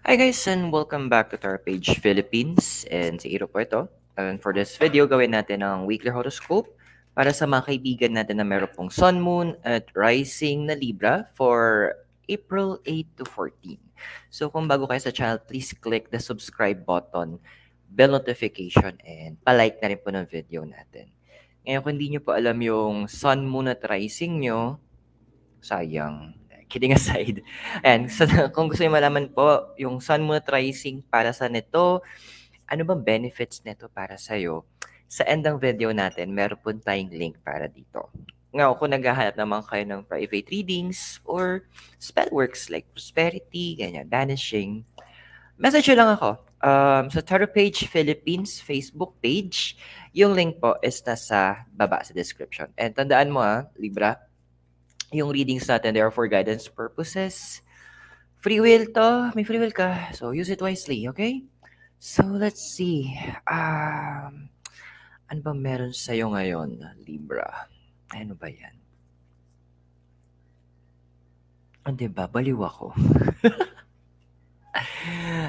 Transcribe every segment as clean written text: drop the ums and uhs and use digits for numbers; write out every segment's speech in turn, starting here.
Hi guys and welcome back to our page Philippines and si Iro po ito. And for this video, gawin natin ang weekly horoscope para sa mga kaibigan natin na meron pong Sun, Moon at Rising na Libra for April 8 to 14. So kung bago kayo sa channel, please click the subscribe button, bell notification, and palike na rin po ng video natin. Ngayon, kung hindi nyo po alam yung Sun, Moon at Rising nyo, sayang. Kidding aside. Ayan, so, kung gusto niyo malaman po yung Sun, Moon at Rising para sa nito, ano bang benefits nito para sa'yo, sa end ng video natin, meron po tayong link para dito. Ngayon, kung naghahanap naman kayo ng private readings or spell works like prosperity, ganyan, banishing, message nyo lang ako. Sa Tarot Page Philippines Facebook page, yung link po is nasa baba sa description. And tandaan mo Libra, yung readings natin, they are for guidance purposes. Free will to. May free will ka. So, use it wisely, okay? So, let's see. Ano ba meron sa'yo ngayon, Libra? Ano ba yan? Diba? Baliw ako.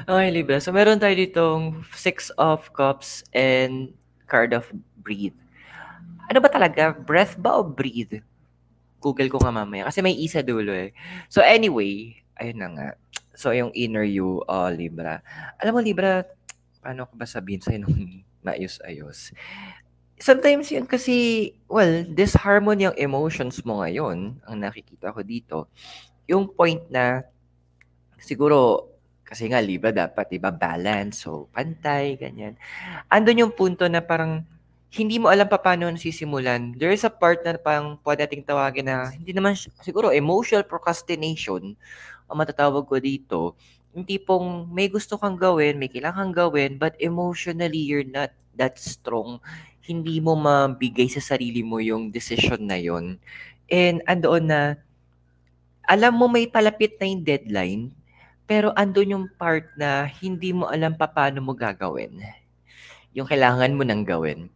Okay, Libra. So, meron tayo ditong 6 of Cups and card of Breathe. Ano ba talaga? Breath ba o breathe? Google ko nga mamaya. Kasi may isa dulo eh. So anyway, ayun na nga. So yung inner you, Libra. Alam mo, Libra, paano ko ba sabihin sa'yo nung maayos-ayos? Sometimes yun kasi, well, disharmony yung emotions mo ngayon, ang nakikita ko dito. Yung point na, siguro, kasi nga, Libra, dapat, diba, balance, so, pantay, ganyan. Andun yung punto na parang, hindi mo alam pa paano nasisimulan. There is a part na parang pwede nating tawagin na hindi naman siguro emotional procrastination ang matatawag ko dito. Yung tipong may gusto kang gawin, may kailangan gawin, but emotionally you're not that strong. Hindi mo mabigay sa sarili mo yung decision na yon. And andoon na, alam mo may palapit na yung deadline, pero andun yung part na hindi mo alam pa paano mo gagawin. Yung kailangan mo nang gawin.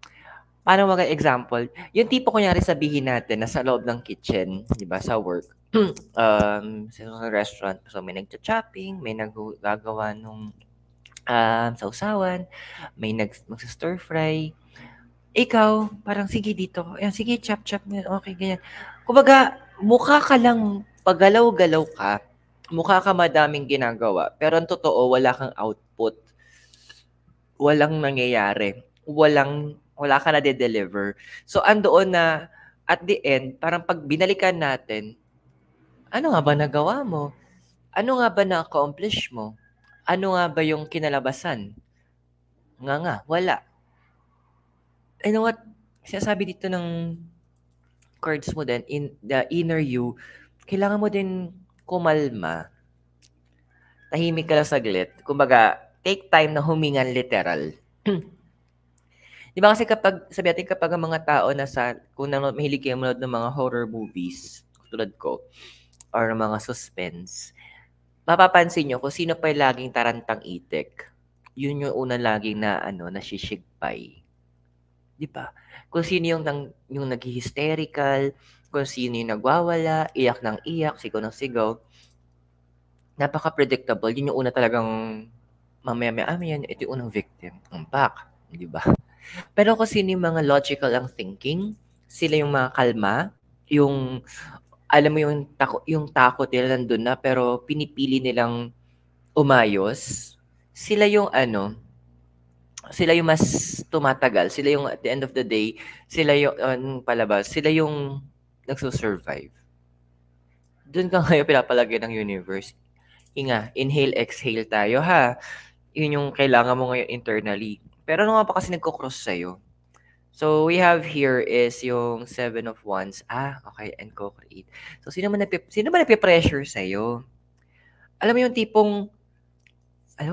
Paano example, yung tipo kunyari sabihin natin nasa loob ng kitchen, 'di ba, sa work. Sa restaurant, so may nagcha-chopping, may naggagawa nung sausawan, may magsa-stir fry. Ikaw, parang sige dito, ayan, sige chop okay ganyan. Kumbaga, mukha ka lang pagalaw-galaw ka, mukha ka madaming ginagawa, pero ang totoo wala kang output. Walang nangyayari. Wala ka nade-deliver. So, andoon na at the end, parang pag binalikan natin, ano nga ba nagawa mo? Ano nga ba na-accomplish mo? Ano nga ba yung kinalabasan? Nga, wala. You know what? Sinasabi dito ng cards mo din, in the inner you, kailangan mo din kumalma. Tahimik ka lang saglit. Kumbaga, take time na humingan literal. Di ba kasi sabi natin kapag ang mga tao kung mahilig kayo manood ng mga horror movies, tulad ko, or mga suspense, mapapansin nyo kung sino pa yung laging tarantang itik. Yun yung unang laging nasisigpay. Di ba? Kung sino yung nag-hysterical, kung sino yung nagwawala, iyak ng iyak, sigaw ng sigaw, napaka-predictable. Yun yung una talagang mamaya-maya, ito yung unang victim. Ang back. Di ba? Pero kung sino yung mga logical ang thinking, sila yung mga kalma, yung alam mo yung takot nila nandun na pero pinipili nilang umayos, sila yung sila yung mas tumatagal, sila yung at the end of the day, sila yung palabas, sila yung nagsusurvive. Doon ka ngayon pinapalagay ng universe. Hinga, inhale, exhale tayo ha. Yun yung kailangan mo ngayon internally. Pero ano nga pa kasi nagko-cross sa'yo? So, we have here is yung 7 of Wands. Okay, and co-create. So, sino ba nape-pressure sa'yo? Alam mo yung tipong,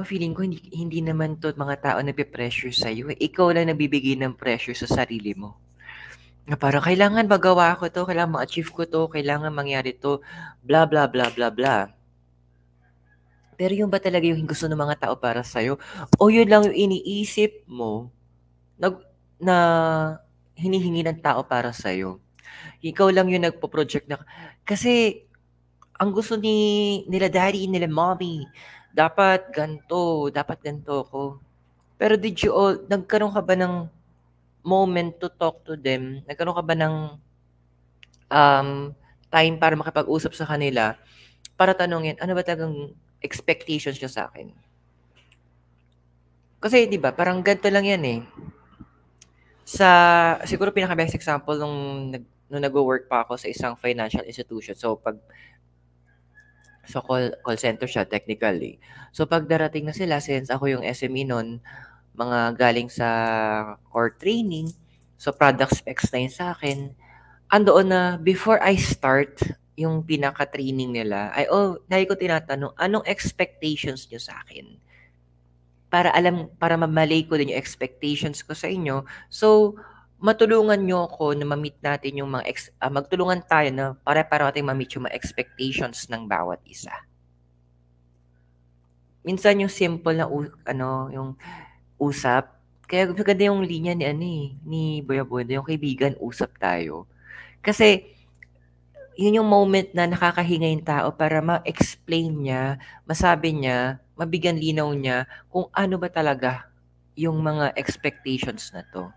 feeling ko hindi naman to mga tao nape-pressure sa'yo. Ikaw lang nabibigay ng pressure sa sarili mo. Na parang, kailangan magawa ko to, kailangan ma-achieve ko to, kailangan mangyari to, blah, blah, blah, blah, blah. Pero yung ba talaga yung gusto ng mga tao para sa'yo? O yun lang yung iniisip mo na hinihingi ng tao para sa'yo? Ikaw lang yung nagpo-project na, kasi ang gusto nila daddy, nila mommy, dapat ganito ko. Pero nagkaroon ka ba ng moment to talk to them? Nagkaroon ka ba ng time para makipag-usap sa kanila para tanungin, ano ba talagang expectations niyo sa akin? Kasi 'di ba, parang ganito lang 'yan eh. Siguro pinaka-best example nung nagwo-work pa ako sa isang financial institution. So call center siya technically. So pag darating na sila, since ako yung SME nun, mga galing sa core training, so product specs na yun sa akin, andoon na before I start yung pinaka-training nila, lagi ko tinatanong, anong expectations nyo sa akin? Para ma-malay ko din yung expectations ko sa inyo. So, matulungan nyo ako na ma-meet natin yung magtulungan tayo na para natin ma-meet yung mga expectations ng bawat isa. Minsan yung simple na yung usap, kaya maganda yung linya ni Boya Boyda, yung kaibigan, usap tayo. Kasi yun yung moment na nakakahinga yung tao para ma-explain niya, masabi niya, mabigyan linaw niya kung ano ba talaga yung mga expectations na to.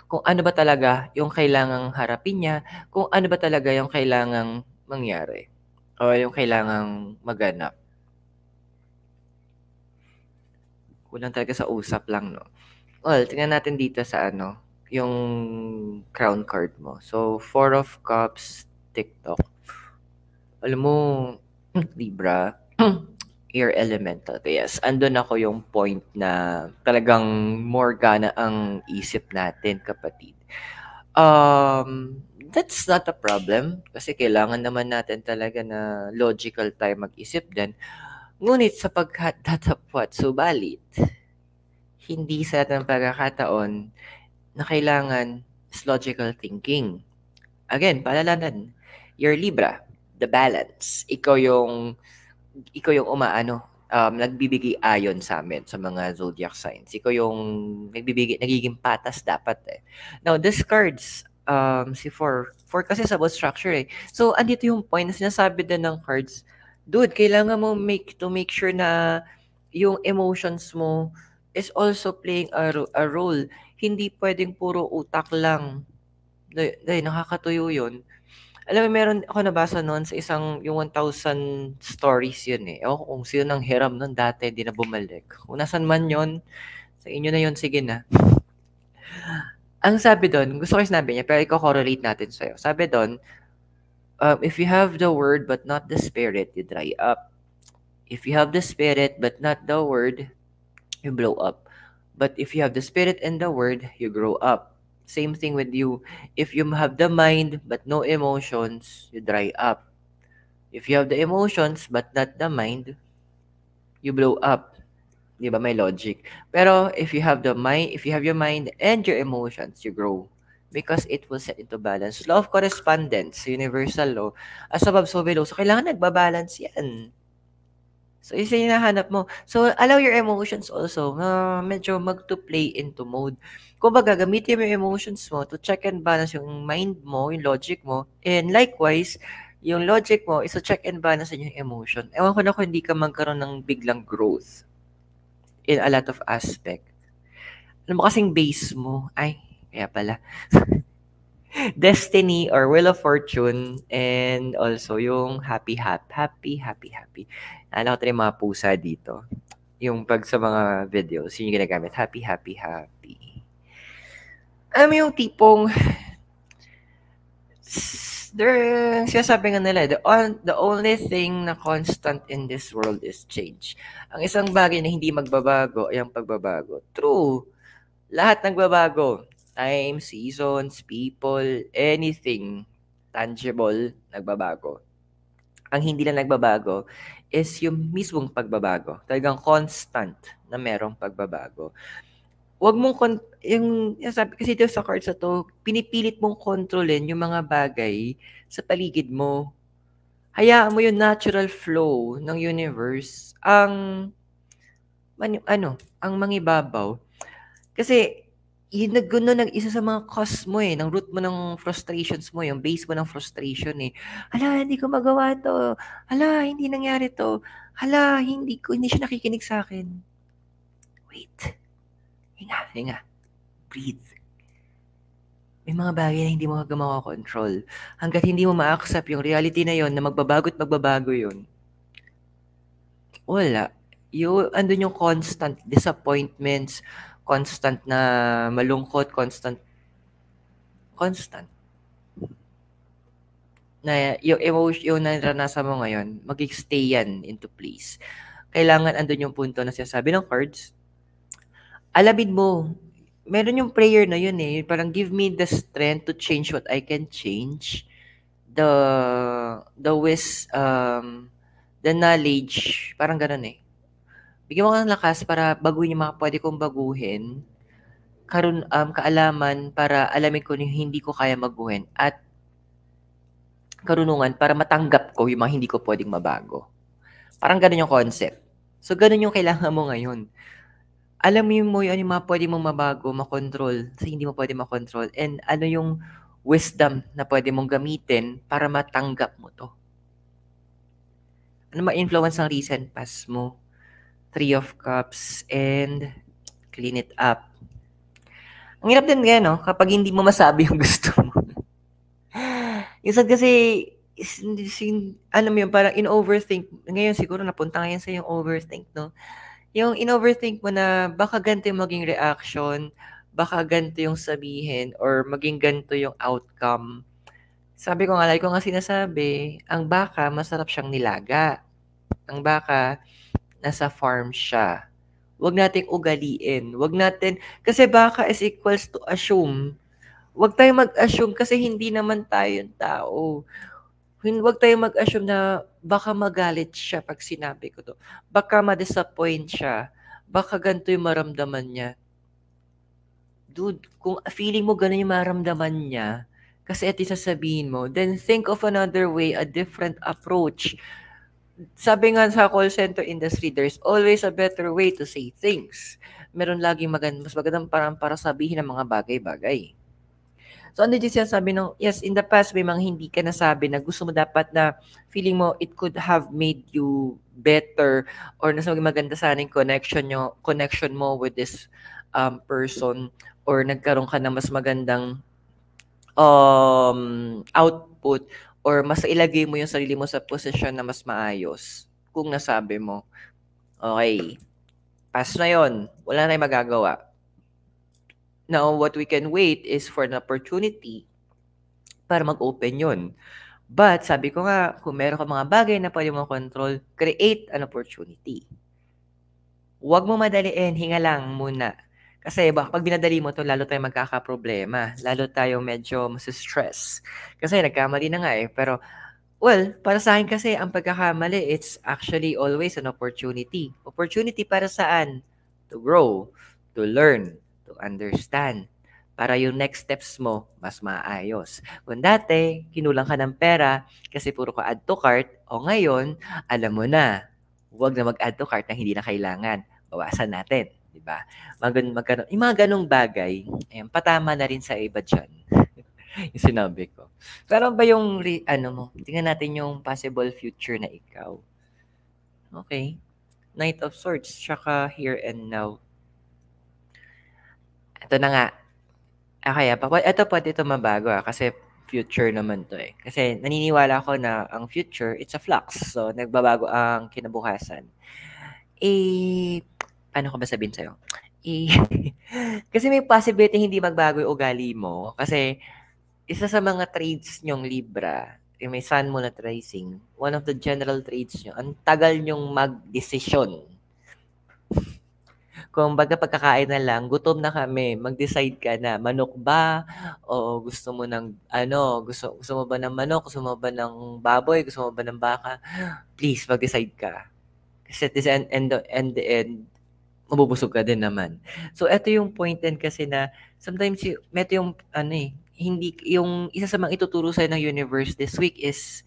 Kung ano ba talaga yung kailangang harapin niya, kung ano ba talaga yung kailangang mangyari o yung kailangang maganap. Kulang talaga sa usap lang, no? Well, tingnan natin dito sa yung crown card mo. So, Four of Cups, TikTok. Alam mo, Libra, air elemental. Yes, andun ako yung point na talagang more gana ang isip natin, kapatid. That's not a problem kasi kailangan naman natin talaga na logical tayo mag-isip din. Ngunit sa pagkatapwat, subalit, hindi sa lahat ng pagkakataon na kailangan is logical thinking. Again, paalalanan, you're Libra, the balance. Ikaw yung nagbibigay ayon sa amin sa mga zodiac signs. Ikaw yung nagiging patas dapat eh. Now, these cards, si four kasi sa about structure eh. So, andito yung point na sinasabi din ng cards, dude, kailangan mo make sure na yung emotions mo is also playing a role. Hindi pwedeng puro utak lang. Dahil nakakatuyo yun. Alam mo, meron ako nabasa noon sa yung 1,000 stories yun eh. Ewan ko kung sino nang hiram noon dati, di na bumalik. Kung nasan man yun, sa inyo na yun, sige na. Ang sabi doon, gusto ko yung sinabi niya, pero i-correlate natin sa'yo. Sabi doon, if you have the word but not the spirit, you dry up. If you have the spirit but not the word, you blow up. But if you have the spirit and the word, you grow up. Same thing with you. If you have the mind but no emotions, you dry up. If you have the emotions but not the mind, you blow up. Di ba? May logic. Pero if you have your mind and your emotions, you grow. Because it will set into balance. Law of correspondence, universal law. As above, so below. So, kailangan nagbabalance yan. So, isa yung hinahanap mo. So, allow your emotions also. Medyo mag-to-play into mode. Kung baga, gamitin mo yung emotions mo to check and balance yung mind mo, yung logic mo. And likewise, yung logic mo is to check and balance yung emotion. Ewan ko na kung hindi ka magkaroon ng biglang growth in a lot of aspect. Alam mo kasing base mo, kaya pala. Destiny or Wheel of Fortune, and also yung happy. Alam ko tayo yung mga pusa dito. Yung pag sa mga videos, yun yung ginagamit. Happy. Alam mo yung tipong sinasabi nga nila, the only thing na constant in this world is change. Ang isang bagay na hindi magbabago ay ang pagbabago. True. Lahat nagbabago. Time, seasons, people, anything tangible nagbabago. Ang hindi lang nagbabago is yung mismong pagbabago. Talagang constant na merong pagbabago. Wag mong sabi kasi dito sa cards na to, pinipilit mong kontrolin yung mga bagay sa paligid mo. Hayaan mo yung natural flow ng universe ang mangibabaw. Kasi yun isa sa mga cause mo ng root mo ng frustrations mo, yung base mo ng frustration Hala, hindi ko magawa to. Hala, hindi nangyari to. Hala, hindi siya nakikinig sa akin. Wait. Hinga. Breathe. May mga bagay na hindi mo makakontrol. Hanggat hindi mo ma-accept yung reality na yon na magbabago at magbabago yun, wala. Andun yung constant disappointments, constant na malungkot, constant na yung emotion, yung naranasan mo ngayon, mag-stay yan into place. Kailangan andun yung punto na sinasabi ng cards, alamin mo, meron yung prayer na yun parang give me the strength to change what I can change, the knowledge, parang ganun Bigyan mo ka ng lakas para baguhin yung mga pwede kong baguhin, kaalaman para alamin ko yung hindi ko kaya baguhin, at karunungan para matanggap ko yung mga hindi ko pwedeng mabago. Parang ganun yung concept. So, ganun yung kailangan mo ngayon. Alamin mo yung mga pwede mong mabago, makontrol, kasi hindi mo pwede makontrol, and ano yung wisdom na pwede mong gamitin para matanggap mo to. Ano ma-influence ang recent past mo? 3 of Cups and clean it up. Ang hirap din no? Kapag hindi mo masabi yung gusto mo. Minsan kasi, ano mo yun, parang in-overthink. Ngayon siguro napunta ngayon sa yung overthink, no? Yung in-overthink mo na baka ganito yung maging reaction, baka ganito yung sabihin, or maging ganito yung outcome. Sabi ko nga, like ko nga sinasabi, ang baka, masarap siyang nilaga. Ang baka, nasa farm siya. Huwag nating ugaliin. Huwag natin, kasi baka is equals to assume. Huwag tayong mag-assume kasi hindi naman tayo yung tao. Huwag tayong mag-assume na baka magalit siya pag sinabi ko to. Baka ma-disappoint siya. Baka ganito yung maramdaman niya. Dude, kung feeling mo ganun yung maramdaman niya, kasi ito sasabihin mo, then think of another way, a different approach. Sabi nga sa call center industry, there's always a better way to say things. Meron laging mas magandang parang para sabihin ng mga bagay-bagay. So, ano din sinasabi ng, yes, in the past, may mga hindi ka nasabi na gusto mo dapat na feeling mo it could have made you better or nasa maganda sana yung connection mo with this person, or nagkaroon ka ng mas magandang output, or mas ilagay mo yung sarili mo sa posisyon na mas maayos kung nasabi mo. Okay. Pass na yon. Wala na tayong magagawa. Now, what we can wait is for an opportunity para mag-open yun. But, sabi ko nga, kung meron ka mga bagay na pwede mo control, create an opportunity. Huwag mo madaliin, hinga lang muna. Kasi pag binadali mo to, lalo tayong magkakaproblema. Lalo tayong medyo mas-stress. Kasi nagkamali na nga Pero, well, para sa akin kasi, ang pagkakamali, it's actually always an opportunity. Opportunity para saan? To grow, to learn, to understand. Para yung next steps mo, mas maayos. Kung dati, kinulang ka ng pera kasi puro ka add to cart, o ngayon, alam mo na, huwag na mag-add to cart na hindi na kailangan. Bawasan natin, di ba? Yung mga ganong bagay, patama na rin sa iba dyan. Yung sinabi ko. Pero ba yung, tingnan natin yung possible future na ikaw. Okay. Knight of Swords, tsaka here and now. Ito na nga. Okay, ito pwede ito mabago kasi future naman to Kasi naniniwala ako na ang future, it's a flux. So, nagbabago ang kinabukasan. Ano ko ba sabihin sa'yo? Kasi may possibility hindi magbago yung ugali mo. Kasi, isa sa mga trades nyong Libra, yung may Sun Moon at Rising, one of the general trades nyo, ang tagal nyong mag-desisyon. Kung baga pagkakain na lang, gutom na kami, mag-decide ka na, manok ba? O gusto mo ng, gusto mo ba ng manok? Gusto mo ba ng baboy? Gusto mo ba ng baka? Please, mag-decide ka. Kasi at the end, mabubusog ka din naman. So, ito yung point din kasi na sometimes, ito yung, hindi, yung isa sa mga ituturo sa'yo ng universe this week is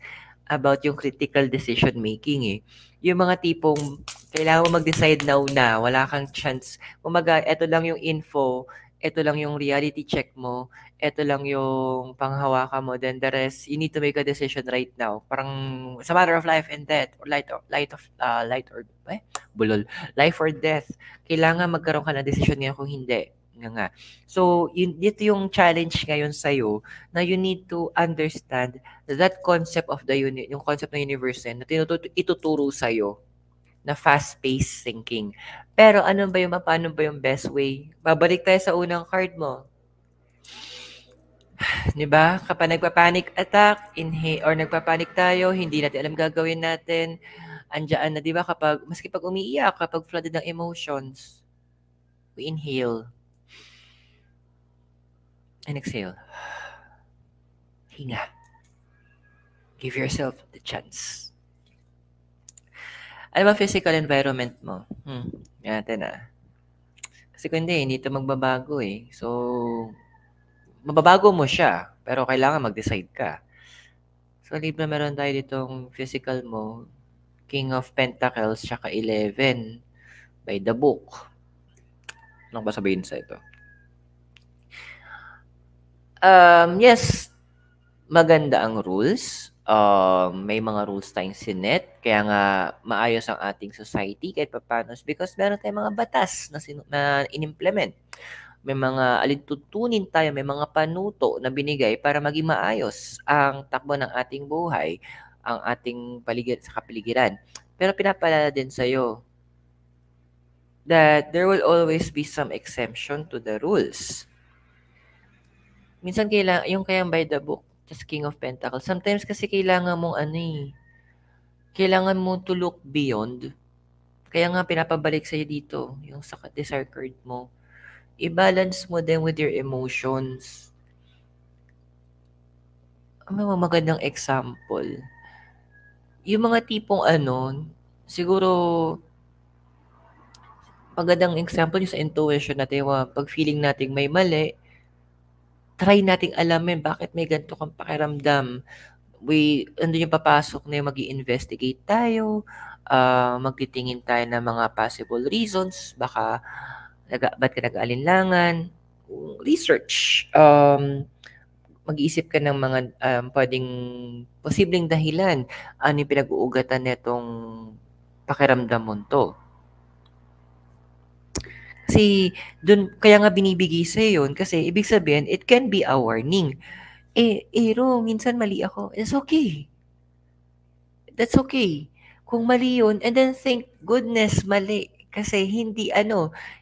about yung critical decision making Yung mga tipong, kailangan mo mag-decide now na, wala kang chance. Kumaga, ito lang yung info, ito lang yung reality check mo, ito lang yung panghawakan mo, then the rest, you need to make a decision right now. Parang it's a matter of life and death, or bulol, life or death. Kailangan magkaroon ka ng decision ngayon kung hindi. Nga. So, dito yung challenge ngayon sa'yo na you need to understand that concept of yung concept ng universe na ituturo sa'yo na fast-paced thinking. Pero paano ba yung best way? Babalik tayo sa unang card mo. 'Di ba? Kapag nagpa-panic attack, or nagpa-panic tayo, hindi natin alam gagawin natin. Andiyan na, 'di ba, maski pag umiiyak, kapag flooded ng emotions, we inhale and exhale. Hinga. Give yourself the chance. Ano ba physical environment mo? Yan natin Kasi kung hindi ito magbabago eh. So, mababago mo siya, pero kailangan mag-decide ka. So, Libra, meron tayo ditong physical mo, King of Pentacles, tsaka 11 by the book. Ano ba sabihin sa ito? Yes, maganda ang rules. May mga rules tayong sinet, kaya nga maayos ang ating society kahit papaano because meron tayong mga batas na in-implement. May mga alintuntunin tayo, may mga panuto na binigay para maging maayos ang takbo ng ating buhay, ang ating kapaligiran. Pero pinapaalala din sa'yo that there will always be some exemption to the rules. Minsan yung kayang by the book, just King of Pentacles, sometimes kasi kailangan mong kailangan mo to look beyond. Kaya nga pinapabalik sa'yo dito, yung sa desire card mo. I-balance mo din with your emotions. May mga magandang example. Yung mga tipong siguro, magandang example yung sa intuition natin, pag feeling natin may mali, try nating alamin bakit may ganito kang pakiramdam. Andun yung papasok na yung mag-i-investigate tayo, magtitingin tayo ng mga possible reasons, ba't ka nag-aalinlangan, research, mag-iisip ka ng mga pwedeng posibleng dahilan, ano yung pinag-uugatan netong pakiramdam mo to. Kasi kaya nga binibigay sa'yo yun, kasi ibig sabihin, it can be a warning. Ro, minsan mali ako. It's okay. That's okay. Kung mali yun, and then thank goodness mali. Kasi hindi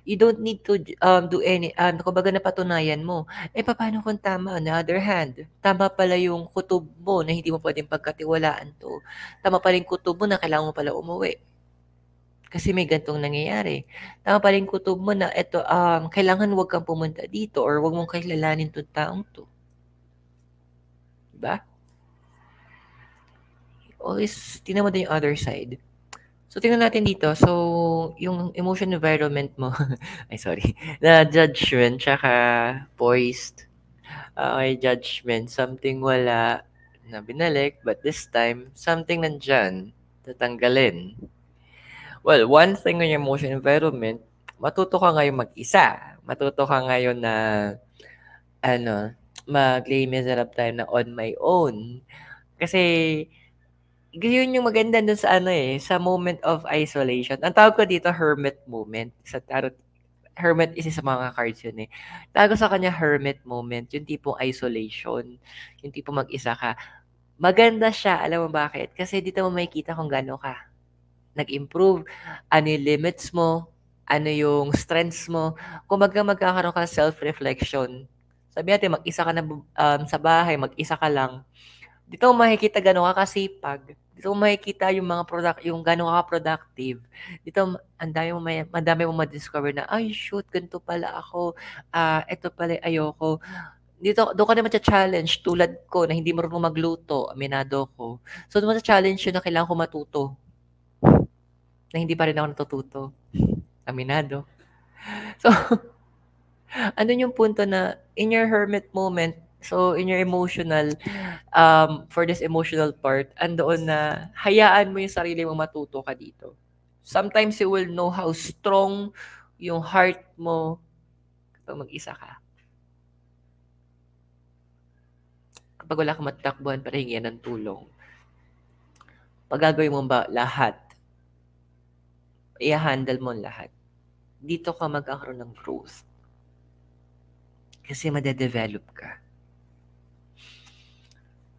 you don't need to do any, kumbaga napatunayan mo. Paano kung tama? On the other hand, tama pala yung kutob mo na hindi mo pwedeng pagkatiwalaan to. Tama pala yung kutob mo na kailangan mo pala umuwi. Kasi may gantong nangyayari. Tama pala yung kutob mo na kailangan huwag kang pumunta dito or huwag mong kilalanin itong taong to. Diba? Always, tingnan mo din yung other side. So, tingnan natin dito. So, yung emotion environment mo, na judgment, tsaka poised. Okay, judgment, something wala na binalik, but this time, something nandyan, tatanggalin. Well, one thing on your emotion environment, matuto ka ngayon mag-isa. Matuto ka ngayon na, mag-Les Miserables tayo na on my own. Kasi, yun yung maganda dun sa sa moment of isolation. Ang tawag ko dito, hermit moment. Sa tarot, hermit isa sa mga cards yun Tawag ko sa kanya hermit moment, yung tipong isolation, yung tipong mag-isa ka. Maganda siya, alam mo bakit? Kasi dito mo makikita kung gaano ka nag-improve, ano yung limits mo, ano yung strengths mo. Kung magkakaroon ka self-reflection, sabi natin, mag-isa ka na sa bahay, mag-isa ka lang, dito mo makikita gano'n ka kasipag. Dito mo makikita yung yung gano'n ka productive. Dito, madami mo ma-discover na, ay, shoot, ganito pala ako. Ito pala, ayoko. Doon ka naman challenge tulad ko na hindi marunong magluto, aminado ko. So, doon challenge yun na kailangan ko matuto. Na hindi pa rin ako natututo. Aminado. So, andun yung punto na in your hermit moment, so in your emotional, for this emotional part, andoon na hayaan mo yung sarili mo matuto ka dito. Sometimes you will know how strong yung heart mo pag mag-isa ka. Kapag wala kang matatakbuhan para hingyan ng tulong, pagagawin mo ba lahat, i-handle mo lahat, dito ka magkakaroon ng growth. Kasi madedevelop ka.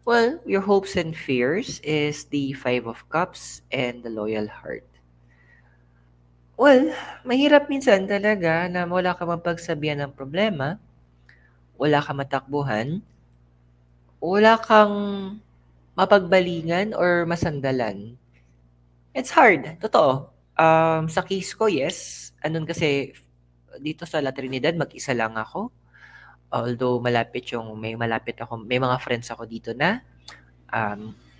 Well, your hopes and fears is the Five of Cups and the Loyal Heart. Well, mahirap minsan talaga na wala ka mapagsabihan ng problema, wala ka matakbuhan, wala kang mapagbalingan or masandalan. It's hard, totoo. Sa case ko, yes. Andun kasi dito sa La Trinidad, mag-isa lang ako. Although malapit may mga friends ako dito na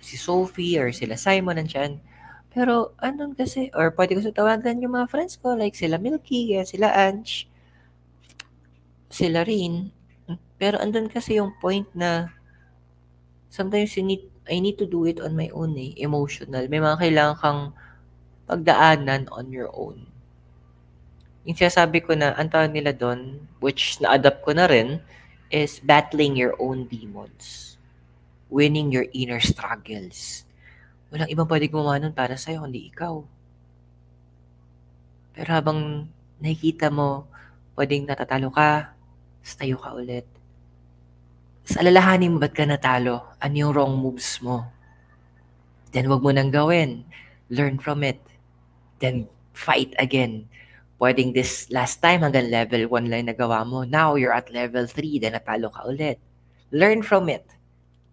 si Sophie or sila Simon nandyan. Pero andun kasi, or pwede ko sa tawagan yung mga friends ko, like sila Milky, sila Ange, sila Rin. Pero andun kasi yung point na sometimes I need to do it on my own emotional. May mga kailangan kang pagdaanan on your own. Yung sinasabi ko na, ang tawag nila doon, which na-adapt ko na rin, is battling your own demons. Winning your inner struggles. Walang ibang pwede gumawa nun para sa'yo, kundi ikaw. Pero habang nakikita mo, pwedeng natatalo ka, tayo ka ulit. Sa alalahanin mo, ba't ka natalo? Ano yung wrong moves mo? Then, wag mo nang gawin. Learn from it. Then, fight again. Pwedeng this last time hanggang level 1 lang nagawa mo. Now, you're at level 3, then natalo ka ulit. Learn from it.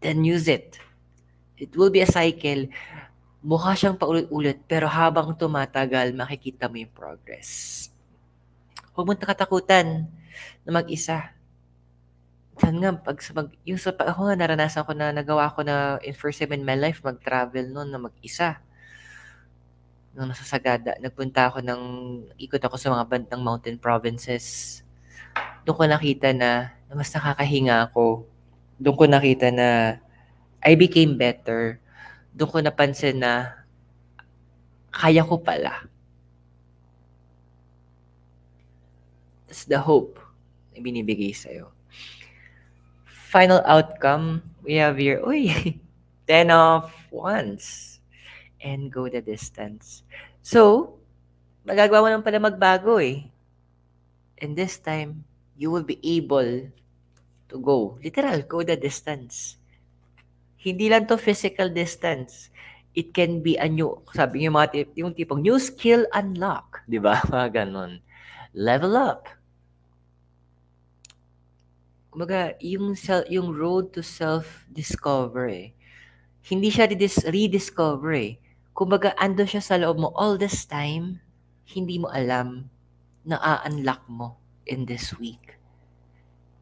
Then use it. It will be a cycle. Mukha siyang paulit-ulit, pero habang tumatagal, makikita mo yung progress. Huwag mong nakatakutan na mag-isa. Saan nga, ako nga, naranasan ko na, nagawa ko na in first time in my life, mag-travel noon na mag-isa. Nung nasa Sagada, ikot ako sa mga bandang mountain provinces. Doon ko nakita na mas nakakahinga ako. Doon ko nakita na I became better. Doon ko napansin na kaya ko pala. That's the hope na binibigay sa'yo. Final outcome, we have here, 10 of Wands. And go the distance. So, magagawa mo naman pala magbago And this time, you will be able to go. Literal, go the distance. Hindi lang to physical distance. It can be a new, sabi yung yung tipong new skill unlock. Di ba? Mga ganon. Level up. Kumbaga, yung road to self-discover Hindi siya rediscover Kumbaga, ando siya sa loob mo all this time, hindi mo alam na a-unlock mo in this week.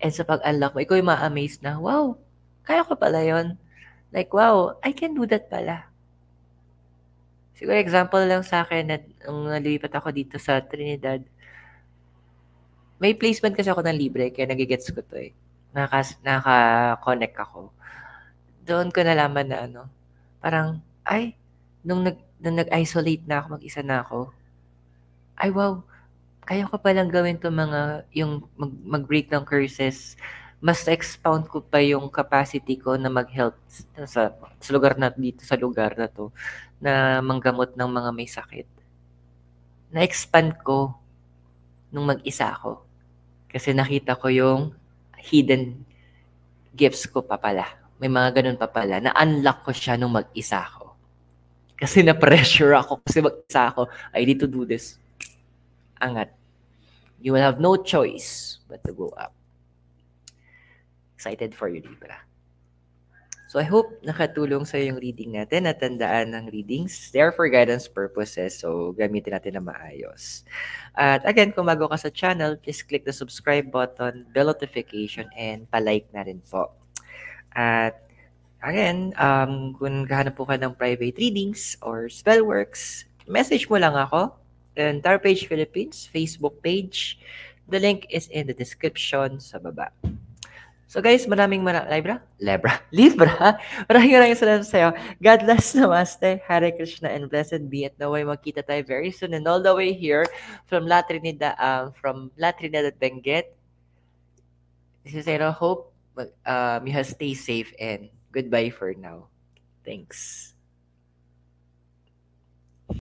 And sa pag-unlock mo, ikaw yung ma-amaze na, wow, kaya ko pala yon. Like, wow, I can do that pala. Siguro example lang sa akin na nung nalipat ako dito sa Trinidad, may placement kasi ako ng libre, kaya nagigets ko to Naka-connect ako. Doon ko nalaman na parang, nung nag-isolate na ako, mag-isa na ako, wow, kaya ko palang gawin to yung mag-break ng curses, mas expound ko pa yung capacity ko na mag-help sa lugar na to, na manggamot ng mga may sakit. Na-expand ko nung mag-isa ako. Kasi nakita ko yung hidden gifts ko pa pala. May mga ganun pa pala. Na-unlock ko siya nung mag-isa ako. Kasi na-pressure ako. Kasi mag-isa ako. I need to do this. Angat. You will have no choice but to go up. Excited for you, Libra. So I hope nakatulong sa yung reading natin. Natandaan ng readings. They are for guidance purposes. So gamitin natin na maayos. At again, kung bago ka sa channel, please click the subscribe button, bell notification, and palike na rin po. At again, kung kahanap po ka ng private readings or spellworks, message mo lang ako. And Tarot Page Philippines Facebook page. The link is in the description sa baba. So guys, Libra? Maraming salamat sa iyo. God bless, Namaste, Hare Krishna, and blessed be it. Naway magkita tayo very soon and all the way here from La Trinidad, Benguet, This is Sarah. Hope you have stay safe and goodbye for now. Thanks.